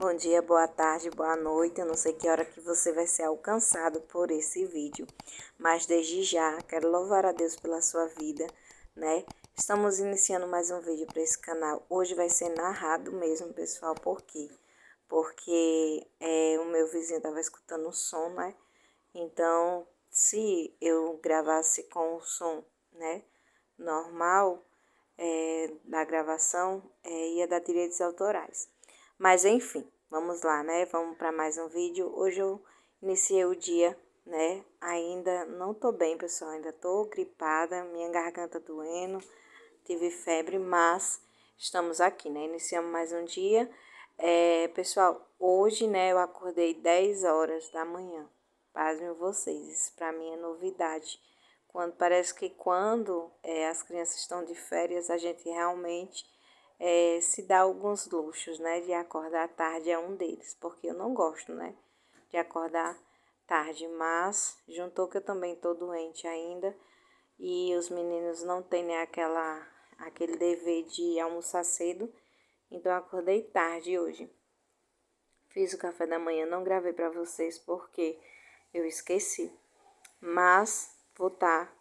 Bom dia, boa tarde, boa noite. Eu não sei que hora que você vai ser alcançado por esse vídeo, mas desde já quero louvar a Deus pela sua vida, né? Estamos iniciando mais um vídeo para esse canal. Hoje vai ser narrado mesmo, pessoal. Por quê? Porque o meu vizinho estava escutando um som, né? Então, se eu gravasse com o som, né, normal, da gravação, ia dar direitos autorais. Mas enfim, vamos lá, né? Vamos para mais um vídeo. Hoje eu iniciei o dia, né? Ainda não tô bem, pessoal. Ainda tô gripada, minha garganta doendo, tive febre, mas estamos aqui, né? Iniciamos mais um dia. Pessoal, hoje, né, eu acordei 10 horas da manhã. Pasmem vocês, isso para mim é novidade. Parece que quando as crianças estão de férias, a gente realmente se dá alguns luxos, né? De acordar tarde é um deles, porque eu não gosto, né? De acordar tarde, mas juntou que eu também estou doente ainda e os meninos não têm, né, aquele dever de almoçar cedo, então eu acordei tarde hoje. Fiz o café da manhã, não gravei para vocês porque eu esqueci, mas vou estar,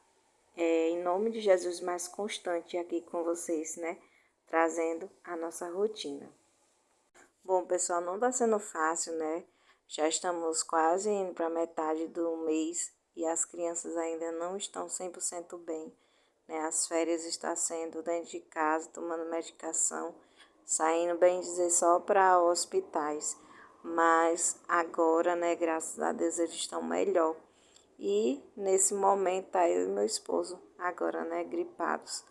em nome de Jesus, mais constante aqui com vocês, né? Trazendo a nossa rotina. Bom, pessoal, não está sendo fácil, né? Já estamos quase indo para metade do mês e as crianças ainda não estão 100% bem, né? As férias estão sendo dentro de casa, tomando medicação, saindo, bem dizer, só para hospitais. Mas agora, né, graças a Deus, eles estão melhor. E nesse momento tá eu e meu esposo agora, né, gripados.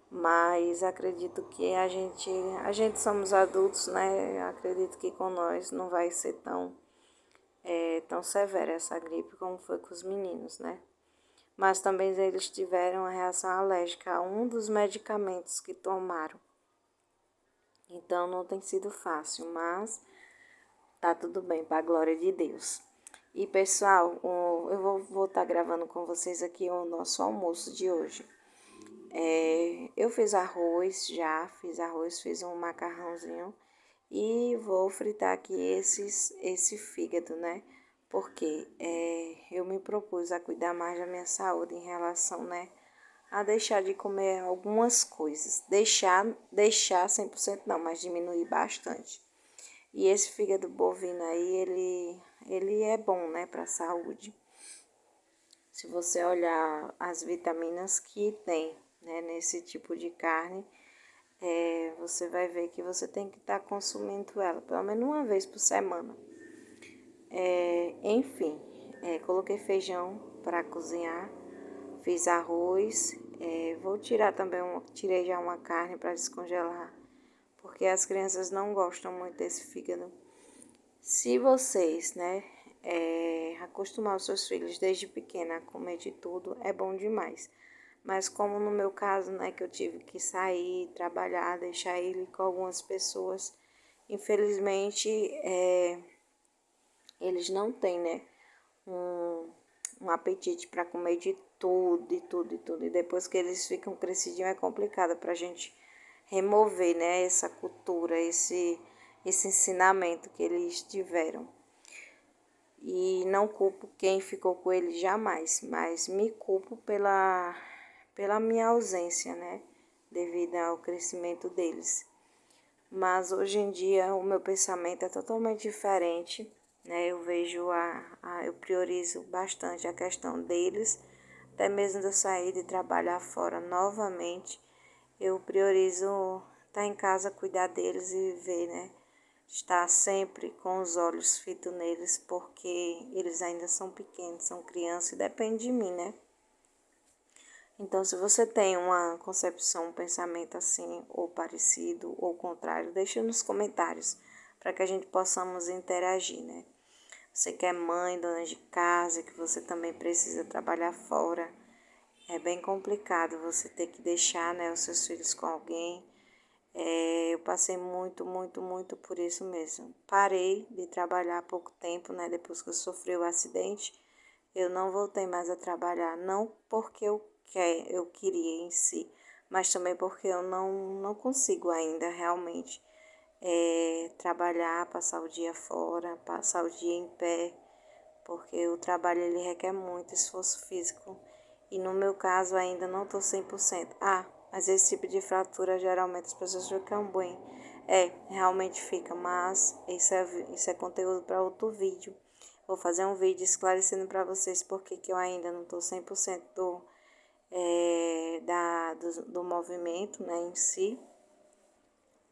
Mas acredito que a gente somos adultos, né? Acredito que com nós não vai ser tão severa essa gripe como foi com os meninos, né? Mas também eles tiveram uma reação alérgica a um dos medicamentos que tomaram. Então não tem sido fácil, mas tá tudo bem, para a glória de Deus. E pessoal, eu vou estar gravando com vocês aqui o nosso almoço de hoje. Eu fiz arroz, fiz um macarrãozinho e vou fritar aqui esse fígado, né? Porque eu me propus a cuidar mais da minha saúde em relação, né, a deixar de comer algumas coisas. Deixar 100% não, mas diminuir bastante. E esse fígado bovino aí, ele é bom, né, para a saúde. Se você olhar as vitaminas que tem, né, nesse tipo de carne, você vai ver que você tem que estar consumindo ela pelo menos uma vez por semana. Enfim, coloquei feijão para cozinhar, fiz arroz, vou tirar também, tirei já uma carne para descongelar, porque as crianças não gostam muito desse fígado. Se vocês, né, acostumar os seus filhos desde pequena a comer de tudo, é bom demais. Mas como no meu caso, né, que eu tive que sair, trabalhar, deixar ele com algumas pessoas, infelizmente, eles não têm, né, um apetite para comer de tudo, de tudo, de tudo. E depois que eles ficam crescidinhos, é complicado para a gente remover, né, essa cultura, esse ensinamento que eles tiveram. E não culpo quem ficou com ele jamais, mas me culpo pela minha ausência, né? Devido ao crescimento deles. Mas hoje em dia o meu pensamento é totalmente diferente, né? Eu priorizo bastante a questão deles, até mesmo de eu sair de trabalhar fora novamente. Eu priorizo estar em casa, cuidar deles e viver, né? Estar sempre com os olhos fitos neles, porque eles ainda são pequenos, são crianças e depende de mim, né? Então, se você tem uma concepção, um pensamento assim, ou parecido, ou contrário, deixa nos comentários, para que a gente possamos interagir, né? Você que é mãe, dona de casa, que você também precisa trabalhar fora, é bem complicado você ter que deixar, né, os seus filhos com alguém. Eu passei muito, muito, muito por isso mesmo. Parei de trabalhar há pouco tempo, né? Depois que eu sofri o acidente, eu não voltei mais a trabalhar. Não porque eu queria em si, mas também porque eu não consigo ainda realmente trabalhar, passar o dia fora, passar o dia em pé, porque o trabalho ele requer muito esforço físico. E no meu caso ainda não estou 100%. Mas esse tipo de fratura geralmente as pessoas ficam bem. Realmente fica, mas isso é conteúdo para outro vídeo. Vou fazer um vídeo esclarecendo para vocês porque que eu ainda não estou 100% do movimento, né, em si.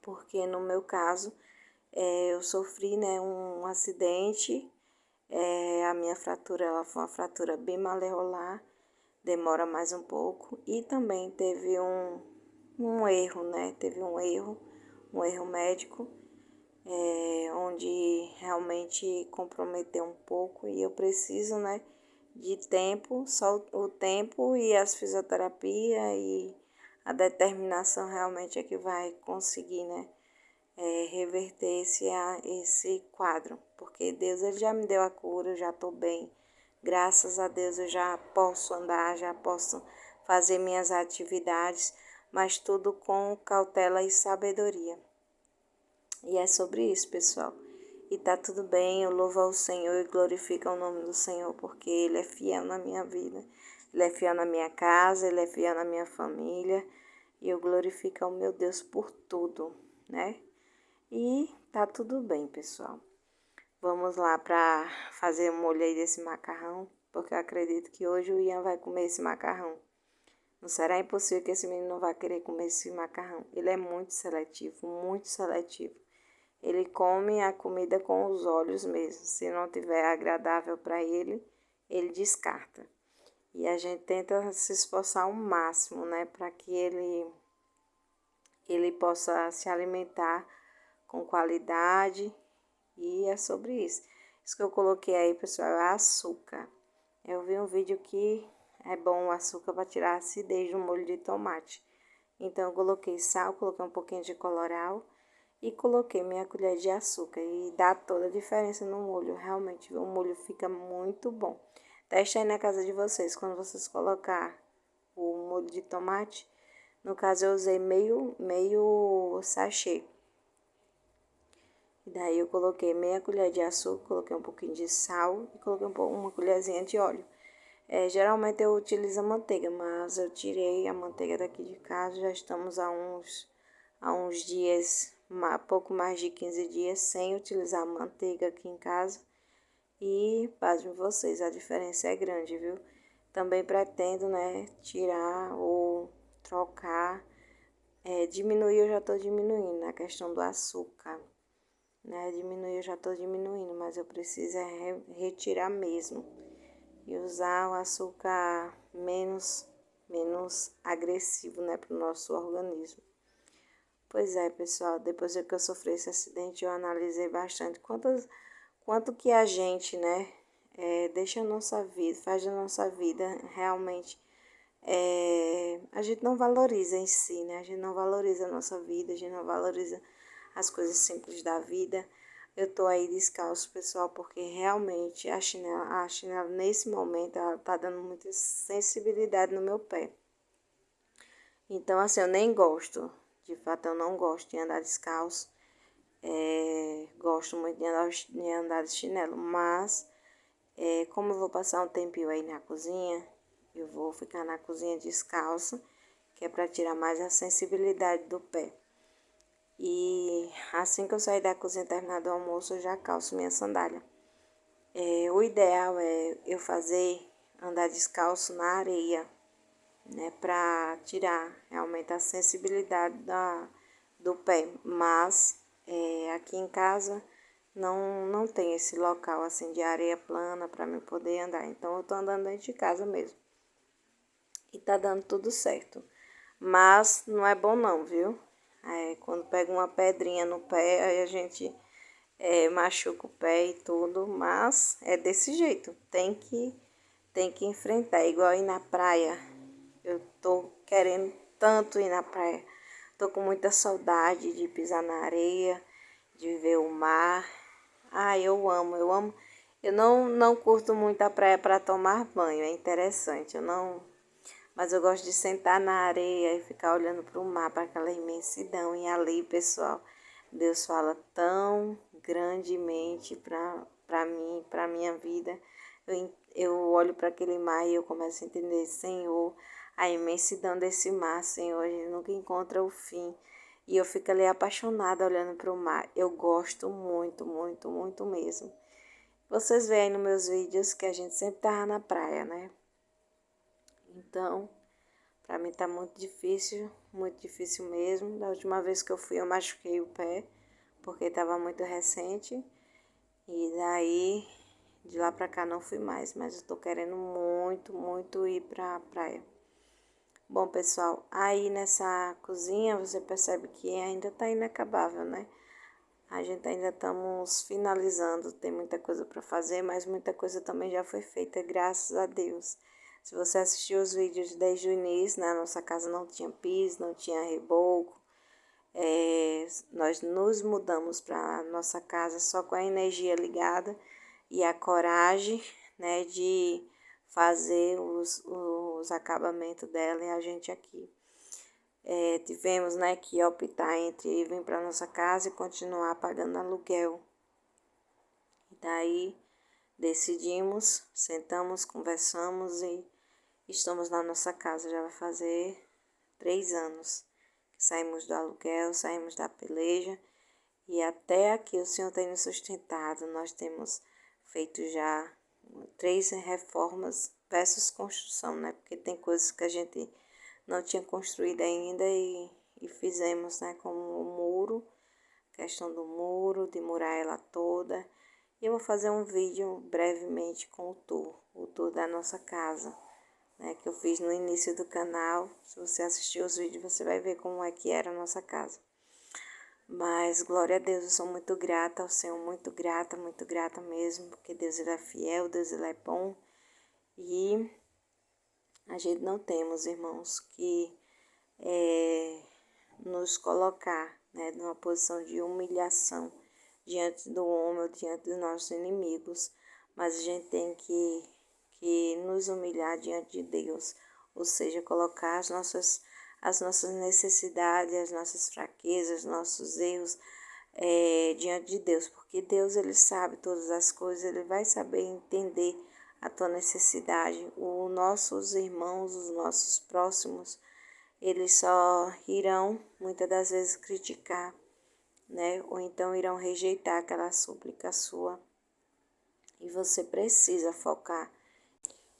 Porque no meu caso, eu sofri, né, um acidente. A minha fratura ela foi uma fratura bem maleolar, demora mais um pouco. E também teve um erro, né? Teve um erro médico, onde realmente comprometeu um pouco e eu preciso, né, de tempo, só o tempo e as fisioterapia e a determinação realmente é que vai conseguir, né, reverter esse quadro, porque Deus ele já me deu a cura, eu já estou bem. Graças a Deus eu já posso andar, já posso fazer minhas atividades, mas tudo com cautela e sabedoria. E é sobre isso, pessoal. E tá tudo bem, eu louvo ao Senhor e glorifico o nome do Senhor, porque Ele é fiel na minha vida. Ele é fiel na minha casa, Ele é fiel na minha família. E eu glorifico ao meu Deus por tudo, né? E tá tudo bem, pessoal. Vamos lá para fazer um molho aí desse macarrão, porque eu acredito que hoje o Ian vai comer esse macarrão. Não será impossível que esse menino não vá querer comer esse macarrão. Ele é muito seletivo, muito seletivo. Ele come a comida com os olhos mesmo. Se não tiver agradável para ele, ele descarta. E a gente tenta se esforçar ao máximo, né, para que ele possa se alimentar com qualidade. E é sobre isso. Isso que eu coloquei aí, pessoal, é açúcar. Eu vi um vídeo que é bom o açúcar para tirar a acidez do molho de tomate. Então, eu coloquei sal, coloquei um pouquinho de colorau e coloquei meia colher de açúcar. E dá toda a diferença no molho. Realmente, o molho fica muito bom. Teste aí na casa de vocês. Quando vocês colocar o molho de tomate, no caso eu usei meio sachê. E daí eu coloquei meia colher de açúcar, coloquei um pouquinho de sal e coloquei uma colherzinha de óleo. Geralmente eu utilizo a manteiga, mas eu tirei a manteiga daqui de casa. Já estamos há uns dias, pouco mais de 15 dias, sem utilizar a manteiga aqui em casa. E, pasmem vocês, a diferença é grande, viu? Também pretendo, né, tirar ou trocar, diminuir, eu já estou diminuindo na questão do açúcar. Né, diminuir eu já estou diminuindo, mas eu preciso retirar mesmo e usar o açúcar menos agressivo, né, para o nosso organismo. Pois é, pessoal, depois que eu sofri esse acidente, eu analisei bastante quanto que a gente, né, deixa a nossa vida, faz da nossa vida realmente, a gente não valoriza em si, né, a gente não valoriza a nossa vida, a gente não valoriza as coisas simples da vida. Eu tô aí descalço, pessoal, porque realmente a chinela nesse momento, ela tá dando muita sensibilidade no meu pé. Então, assim, eu nem gosto. De fato, eu não gosto de andar descalço. Gosto muito de andar de chinelo, mas como eu vou passar um tempinho aí na cozinha, eu vou ficar na cozinha descalça, que é para tirar mais a sensibilidade do pé. E assim que eu sair da cozinha, terminar do almoço, eu já calço minha sandália. O ideal é eu andar descalço na areia, né, para tirar realmente a sensibilidade do pé. Mas aqui em casa não tem esse local assim de areia plana para mim poder andar. Então eu tô andando dentro de casa mesmo. E tá dando tudo certo. Mas não é bom não, viu? Quando pega uma pedrinha no pé, aí a gente machuca o pé e tudo, mas é desse jeito, tem que enfrentar, igual ir na praia. Eu tô querendo tanto ir na praia, tô com muita saudade de pisar na areia, de ver o mar. Eu amo, eu amo. Eu não curto muito a praia para tomar banho, é interessante, mas eu gosto de sentar na areia e ficar olhando para o mar, para aquela imensidão. E ali, pessoal, Deus fala tão grandemente para mim, para minha vida. Eu olho para aquele mar e eu começo a entender, Senhor, a imensidão desse mar, Senhor, a gente nunca encontra o fim. E eu fico ali apaixonada olhando para o mar. Eu gosto muito, muito, muito mesmo. Vocês veem aí nos meus vídeos que a gente sempre tava na praia, né? Então, para mim tá muito difícil mesmo. Da última vez que eu fui, eu machuquei o pé, porque estava muito recente. E daí, de lá pra cá não fui mais, mas eu tô querendo muito, muito ir pra praia. Bom, pessoal, aí nessa cozinha você percebe que ainda tá inacabável, né? A gente ainda estamos finalizando, tem muita coisa para fazer, mas muita coisa também já foi feita, graças a Deus. Se você assistiu os vídeos desde o início, na nossa casa não tinha piso, não tinha reboco. Nós nos mudamos para nossa casa só com a energia ligada e a coragem, né, de fazer os acabamentos dela e a gente aqui. Tivemos, né, que optar entre vir para nossa casa e continuar pagando aluguel. E daí decidimos, sentamos, conversamos e estamos na nossa casa. Já vai fazer 3 anos que saímos do aluguel, saímos da peleja e até aqui o Senhor tem nos sustentado. Nós temos feito já 3 reformas versus construção, né? Porque tem coisas que a gente não tinha construído ainda e fizemos, né? Como o muro, questão do muro, de murar ela toda. E eu vou fazer um vídeo brevemente com o tour da nossa casa, né? Que eu fiz no início do canal. Se você assistir os vídeos, você vai ver como é que era a nossa casa. Mas, glória a Deus, eu sou muito grata ao Senhor, muito grata mesmo, porque Deus ele é fiel, Deus ele é bom. E a gente não temos, irmãos, que nos colocar, né, numa posição de humilhação diante do homem ou diante dos nossos inimigos, mas a gente tem que nos humilhar diante de Deus, ou seja, colocar as nossas necessidades, as nossas fraquezas, nossos erros diante de Deus, porque Deus ele sabe todas as coisas, ele vai saber entender a tua necessidade. Os nossos irmãos, os nossos próximos, eles só irão muitas das vezes criticar, né? Ou então irão rejeitar aquela súplica sua. E você precisa focar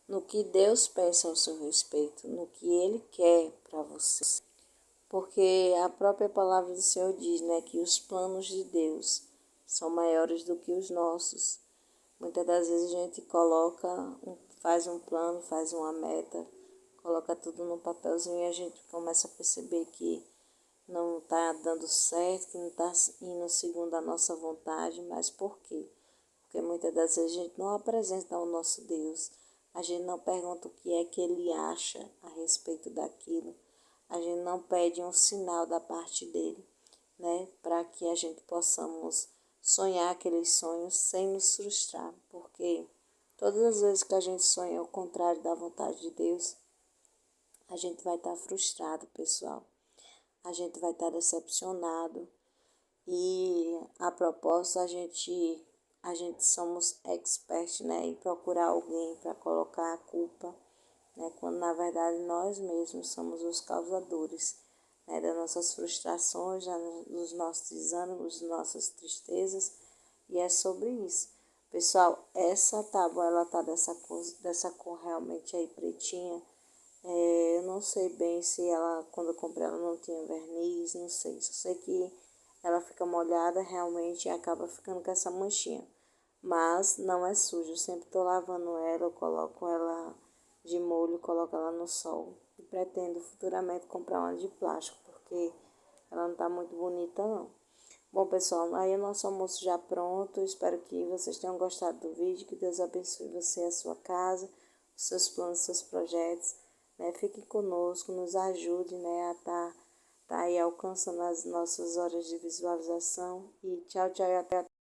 no que Deus pensa ao seu respeito, no que Ele quer para você. Porque a própria palavra do Senhor diz, né, que os planos de Deus são maiores do que os nossos. Muitas das vezes a gente faz um plano, faz uma meta, coloca tudo no papelzinho e a gente começa a perceber que não está dando certo, que não está indo segundo a nossa vontade. Mas por quê? Porque muitas das vezes a gente não apresenta ao nosso Deus, a gente não pergunta o que é que Ele acha a respeito daquilo, a gente não pede um sinal da parte dele, né, para que a gente possamos sonhar aqueles sonhos sem nos frustrar, porque todas as vezes que a gente sonha ao contrário da vontade de Deus, a gente vai estar frustrado, pessoal. A gente vai estar decepcionado. E a propósito, a gente somos expert, né, em procurar alguém para colocar a culpa, né, quando na verdade nós mesmos somos os causadores, né, das nossas frustrações, dos nossos desânimos, das nossas tristezas, e é sobre isso. Pessoal, essa tábua, ela tá dessa cor realmente aí pretinha. Eu não sei bem se ela, quando eu comprei, ela não tinha verniz, não sei. Só sei que ela fica molhada realmente e acaba ficando com essa manchinha. Mas não é suja, eu sempre estou lavando ela, eu coloco ela de molho, coloco ela no sol. E pretendo futuramente comprar uma de plástico, porque ela não está muito bonita não. Bom, pessoal, aí o nosso almoço já pronto. Espero que vocês tenham gostado do vídeo. Que Deus abençoe você e a sua casa, os seus planos, os seus projetos. Né? Fique conosco, nos ajude, né, a tá aí alcançando as nossas horas de visualização. E tchau, tchau e até